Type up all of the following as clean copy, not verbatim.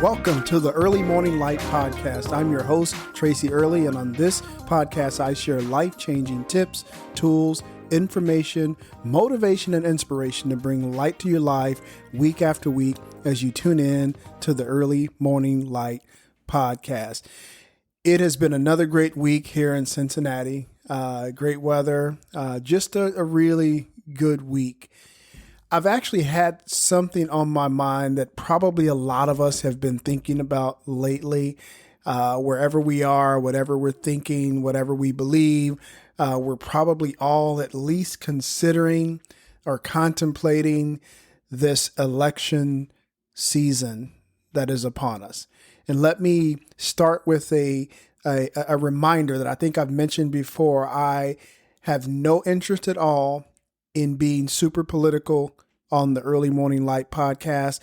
Welcome to the Early Morning Light Podcast. I'm your host, Tracy Early, and on this podcast, I share life-changing tips, tools, information, motivation, and inspiration to bring light to your life week after week as you tune in to the Early Morning Light Podcast. It has been another great week here in Cincinnati. Great weather, just a really good week. I've actually had something on my mind that probably a lot of us have been thinking about lately. Wherever we are, whatever we're thinking, whatever we believe, we're probably all at least considering or contemplating this election season that is upon us. And let me start with a reminder that I think I've mentioned before. I have no interest at all in being super political on the Early Morning Light Podcast.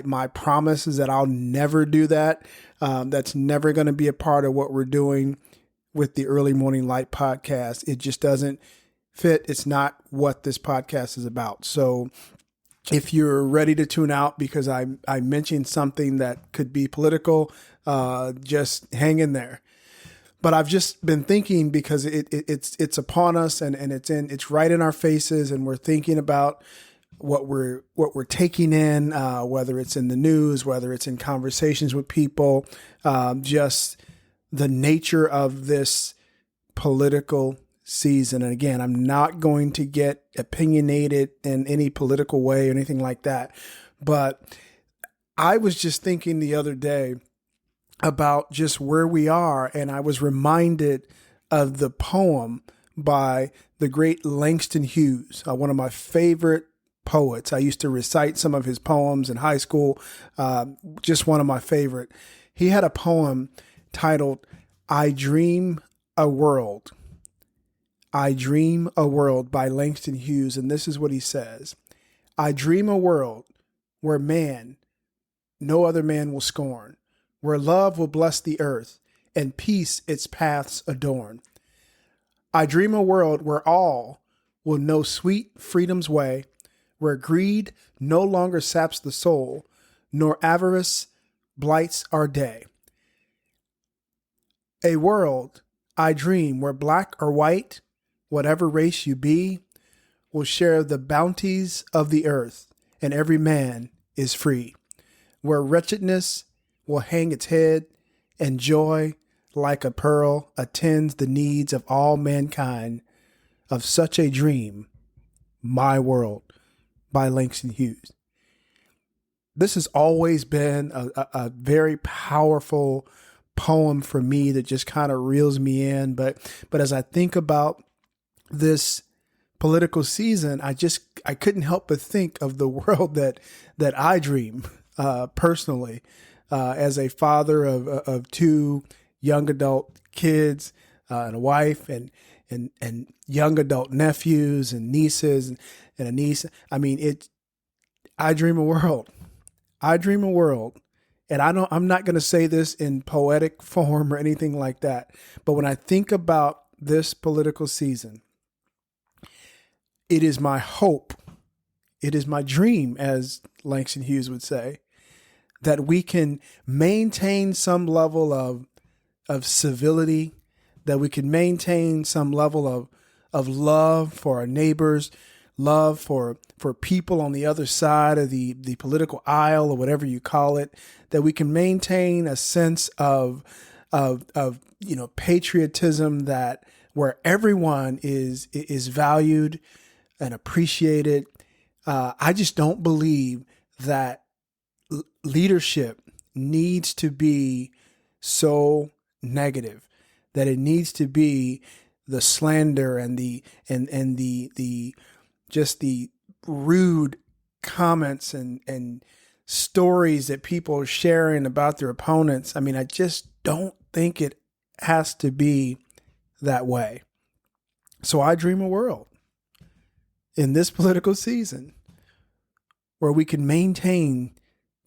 My promise is that I'll never do that. That's never going to be a part of what we're doing with the Early Morning Light Podcast. It just doesn't fit. It's not what this podcast is about. So if you're ready to tune out because I mentioned something that could be political, just hang in there. But I've just been thinking because it's upon us and it's right in our faces, and we're thinking about what we're taking in, whether it's in the news, whether it's in conversations with people, just the nature of this political season. And again, I'm not going to get opinionated in any political way or anything like that. But I was just thinking the other day about just where we are, and I was reminded of the poem by the great Langston Hughes, one of my favorite poets. I used to recite some of his poems in high school, just one of my favorite. He had a poem titled, "I Dream a World." I Dream a World by Langston Hughes, and this is what he says. "I dream a world where man, no other man will scorn, where love will bless the earth and peace its paths adorn. I dream a world where all will know sweet freedom's way, where greed no longer saps the soul, nor avarice blights our day. A world, I dream, where black or white, whatever race you be, will share the bounties of the earth, and every man is free, where wretchedness will hang its head, and joy, like a pearl, attends the needs of all mankind. Of such a dream, my world," by Langston Hughes. This has always been a very powerful poem for me that just kind of reels me in. But as I think about this political season, I couldn't help but think of the world that I dream personally. As a father of two young adult kids and a wife and young adult nephews and nieces and a niece. I mean, I dream a world. I dream a world. And I'm not going to say this in poetic form or anything like that. But when I think about this political season, it is my hope. It is my dream, as Langston Hughes would say, that we can maintain some level of civility, that we can maintain some level of love for our neighbors, love for people on the other side of the political aisle or whatever you call it, that we can maintain a sense of patriotism, that where everyone is valued and appreciated. I just don't believe that leadership needs to be so negative, that it needs to be the slander and the just the rude comments and stories that people are sharing about their opponents. I mean, I just don't think it has to be that way. So I dream a world in this political season where we can maintain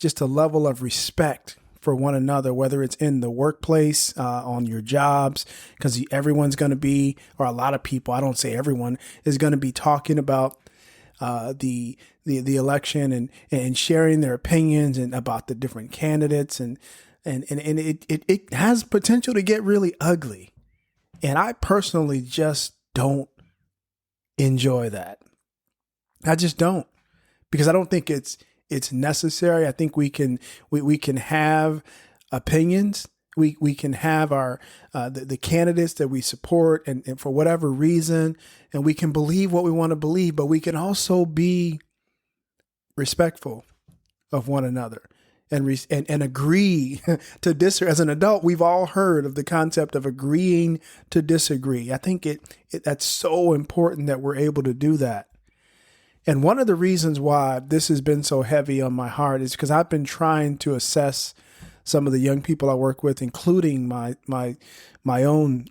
just a level of respect for one another, whether it's in the workplace, on your jobs, because everyone's going to be, or a lot of people, I don't say everyone, is going to be talking about the election and sharing their opinions and about the different candidates, and it has potential to get really ugly. And I personally just don't enjoy that. I just don't, because I don't think it's necessary. I think we can have opinions. We can have our the candidates that we support and for whatever reason, and we can believe what we want to believe, but we can also be respectful of one another and agree to disagree. As an adult, we've all heard of the concept of agreeing to disagree. I think that's so important that we're able to do that. And one of the reasons why this has been so heavy on my heart is because I've been trying to assess some of the young people I work with, including my own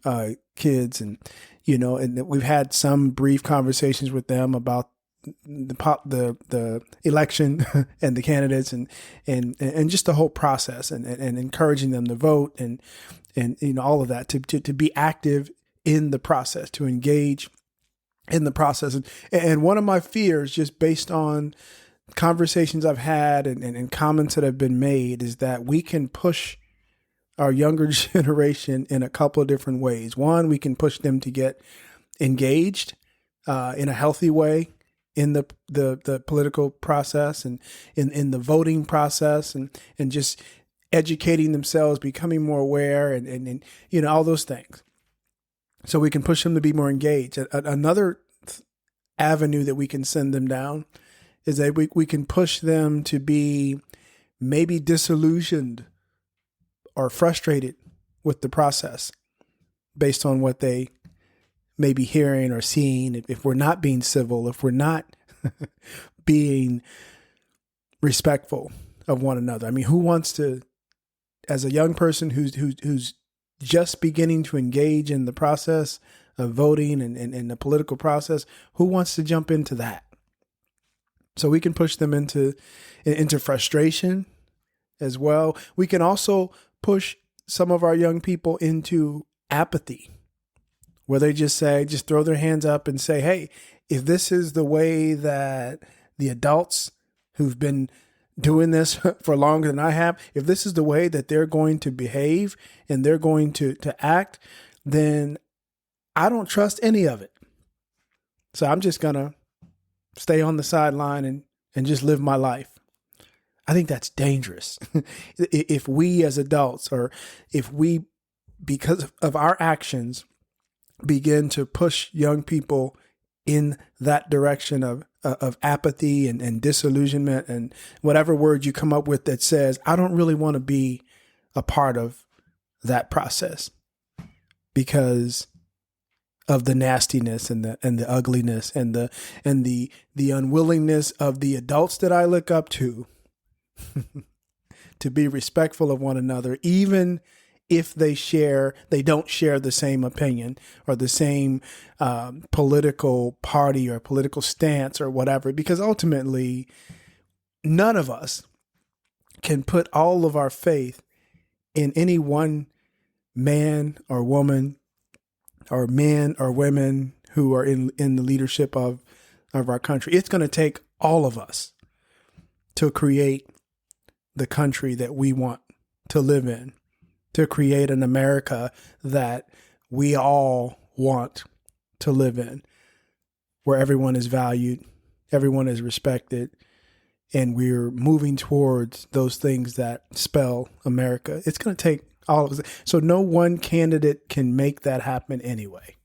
kids, and we've had some brief conversations with them about the election and the candidates and just the whole process and encouraging them to vote and all of that, to be active in the process, to engage in the process. And one of my fears, just based on conversations I've had and comments that have been made, is that we can push our younger generation in a couple of different ways. One, we can push them to get engaged in a healthy way in the political process and in the voting process and just educating themselves, becoming more aware and all those things. So we can push them to be more engaged. Another avenue that we can send them down is that we can push them to be maybe disillusioned or frustrated with the process based on what they may be hearing or seeing. If we're not being civil, if we're not being respectful of one another. I mean, who wants to, as a young person who's just beginning to engage in the process of voting and the political process, who wants to jump into that? So we can push them into frustration as well. We can also push some of our young people into apathy, where they just throw their hands up and say, hey, if this is the way that the adults who've been doing this for longer than I have, if this is the way that they're going to behave and they're going to act, then I don't trust any of it. So I'm just going to stay on the sideline and just live my life. I think that's dangerous. If we as adults, or if we, because of our actions, begin to push young people in that direction of apathy and disillusionment and whatever word you come up with that says, I don't really want to be a part of that process because of the nastiness and the ugliness and the unwillingness of the adults that I look up to to be respectful of one another, even if they don't share the same opinion or the same political party or political stance or whatever, because ultimately none of us can put all of our faith in any one man or woman or men or women who are in the leadership of our country. It's going to take all of us to create the country that we want to live in, to create an America that we all want to live in, where everyone is valued, everyone is respected, and we're moving towards those things that spell America. It's going to take all of us. So no one candidate can make that happen anyway.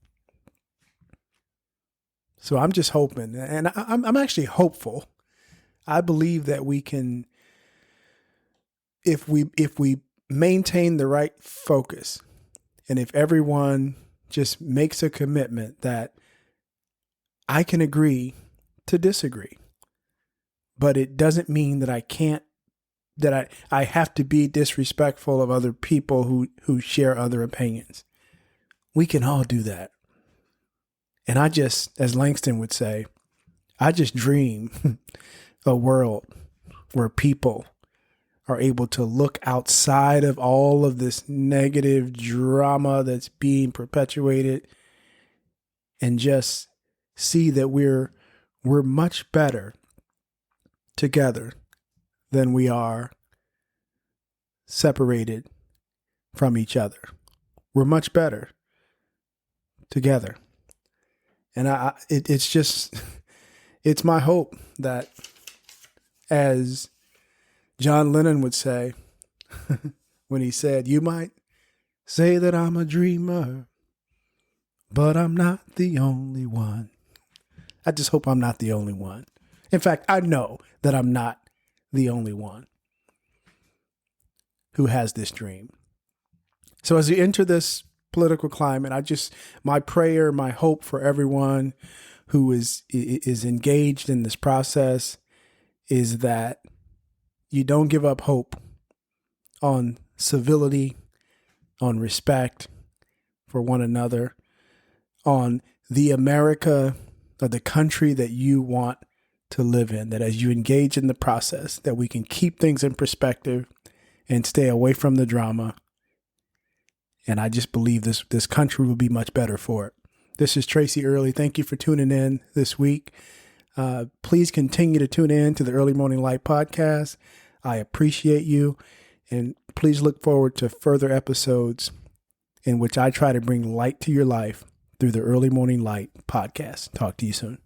So I'm just hoping, and I'm actually hopeful. I believe that we can, if we maintain the right focus, and if everyone just makes a commitment that I can agree to disagree, but it doesn't mean that I have to be disrespectful of other people who share other opinions. We can all do that. And I just, as Langston would say, I just dream a world where people are able to look outside of all of this negative drama that's being perpetuated and just see that we're much better together than we are separated from each other. We're much better together. And it's my hope that, as John Lennon would say when he said, "You might say that I'm a dreamer, but I'm not the only one." I just hope I'm not the only one. In fact, I know that I'm not the only one who has this dream. So as we enter this political climate, my prayer, my hope for everyone who is engaged in this process is that you don't give up hope on civility, on respect for one another, on the America or the country that you want to live in, that as you engage in the process, that we can keep things in perspective and stay away from the drama. And I just believe this country will be much better for it. This is Tracy Early. Thank you for tuning in this week. Please continue to tune in to the Early Morning Light podcast. I appreciate you. And please look forward to further episodes in which I try to bring light to your life through the Early Morning Light podcast. Talk to you soon.